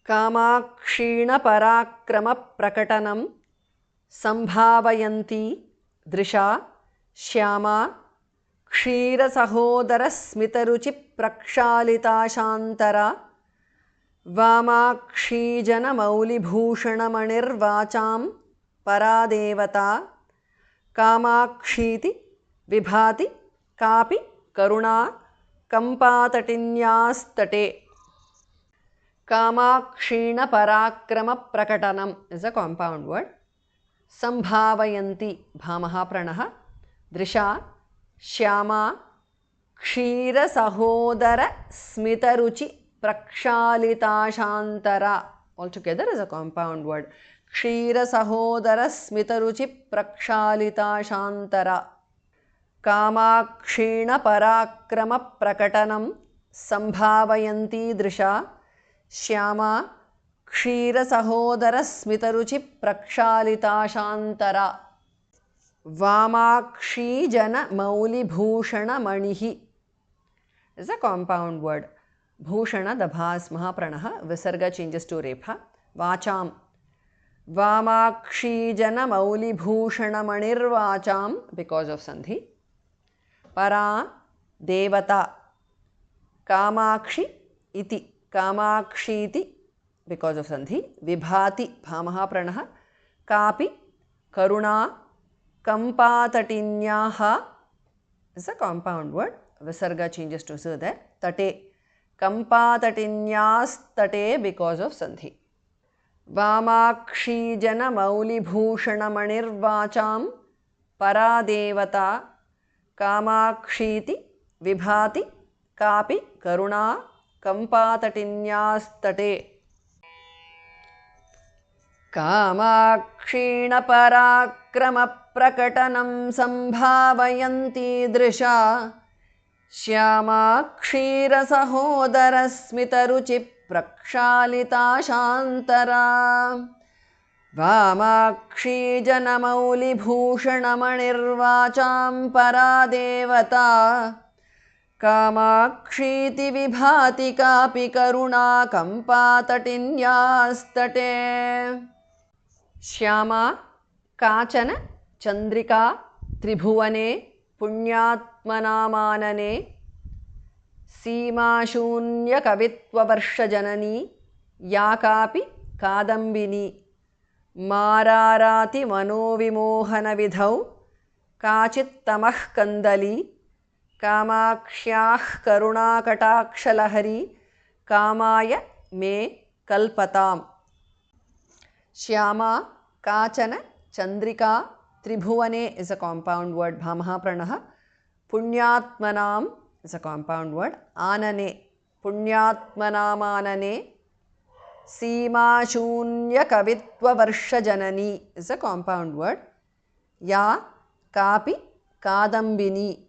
कामाक्षीणपराक्रमप्रकटनं सम्भावयन्ती दृशा श्यामा क्षीरसहोदरस्मितरुचिप्रक्षालिताशान्तरा वामाक्षीजनमौलिभूषणमणिर्वाचां परा देवता कामाक्षीति विभाति कापि करुणा कंपातटिन्यास्तटे. कामाक्षीणपराक्रमप्रकटनम् is a compound word. Sambhavayanti bhamaha pranaha. Drisha Shyama क्षीरसहोदर स्मितरुचि प्रक्षालिताशान्तरा. Altogether is a compound word. क्षीरसहोदर स्मितरुचि प्रक्षालिताशान्तरा. कामाक्षीणपराक्रमप्रकटनं सम्भावयन्ती दृशा Shyama क्षीरसहोदरस्मितरुचि प्रक्षालिताशान्तरा. वामाक्षीजनमौलिभूषणमणिः is a compound word. Bhushana dabhas mahapranah. Visarga changes to repha. Vacham वामाक्षीजनमौलिभूषणमणिर्वाचां because of sandhi. Para devata Kamakshi इति कामाक्षीति because of sandhi. Vibhati bhamaha pranah. Kapi karuna kampatatinyaha is a compound word. Visarga changes to so there. Tate kampatatinyas tate because of sandhi. वामाक्षीजनमौलिभूषणमणिर्वाचां परा देवता कामाक्षीति विभाति कापि करुणा कंपातटिन्यास्तटे. कामाक्षीणपराक्रमप्रकटनं सम्भावयन्ती दृशा श्यामा क्षीरसहोदरस्मितरुचि प्रक्षालिताशान्तरा. वामाक्षीजनमौलिभूषणमणिर्वाचां परा देवता कामाक्षीति विभाति कापि करुणा कंपातटिन्यास्तटे. श्यामा काचन चन्द्रिका त्रिभुवने पुण्यात्मनामानने सीमाशून्यकवित्ववर्षजननी या कापि कादम्बिनी. माराराति मनोविमोहनविधौ काचित्तमः कन्दली कामाक्ष्याः करुणाकटाक्षलहरी कामाय मे कल्पताम्. श्यामा काचन चन्द्रिका त्रिभुवने is a compound word. bhamaha pranah. Punyatmanam is a compound word. Anane punyatmanamanane. सीमाशून्यकवित्ववर्षजननी is a compound word. या कापि कादम्बिनी.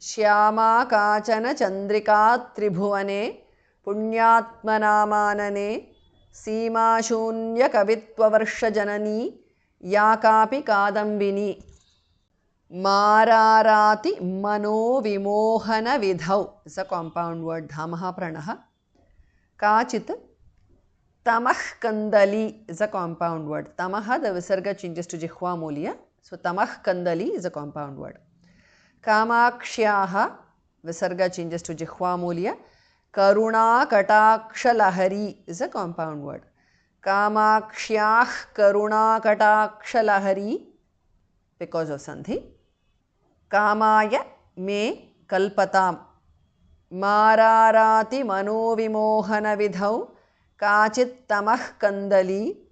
श्यामा काचन चन्द्रिका त्रिभुवने पुण्यात्मनामानने सीमाशून्यकवित्ववर्षजननी या कापि Kadambini. माराराति मनोविमोहनविधौ is a compound word. धामः प्रणः. काचित् tamah kandali is a compound word. Tamaha, the visarga changes to jihva mulya. So tamah kandali is a compound word. Kamakshaha, visarga changes to jihva mulya. Karuna katakshalahari is a compound word. Kamakshah karuna katakshalahari because of sandhi. Kamaya me kalpatam. Mararati manovimohana vidhau काचित्तमः कन्दली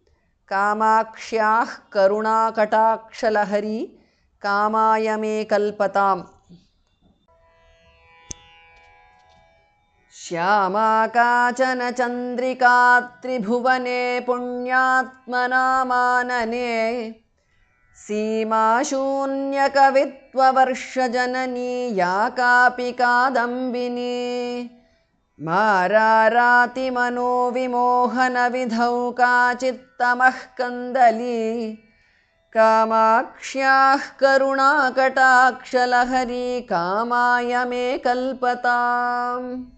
कामाक्ष्याः करुणाकटाक्षलहरी कामाय मे कल्पताम्. श्यामा काचन चन्द्रिका त्रिभुवने पुण्यात्मनामानने सीमाशून्यकवित्ववर्षजननी या कापि कादम्बिनी. माराराति मनोविमोहनविधौ काचित्तमः कन्दली कामाक्ष्याः करुणाकटाक्षलहरी कामाय मे कल्पताम्.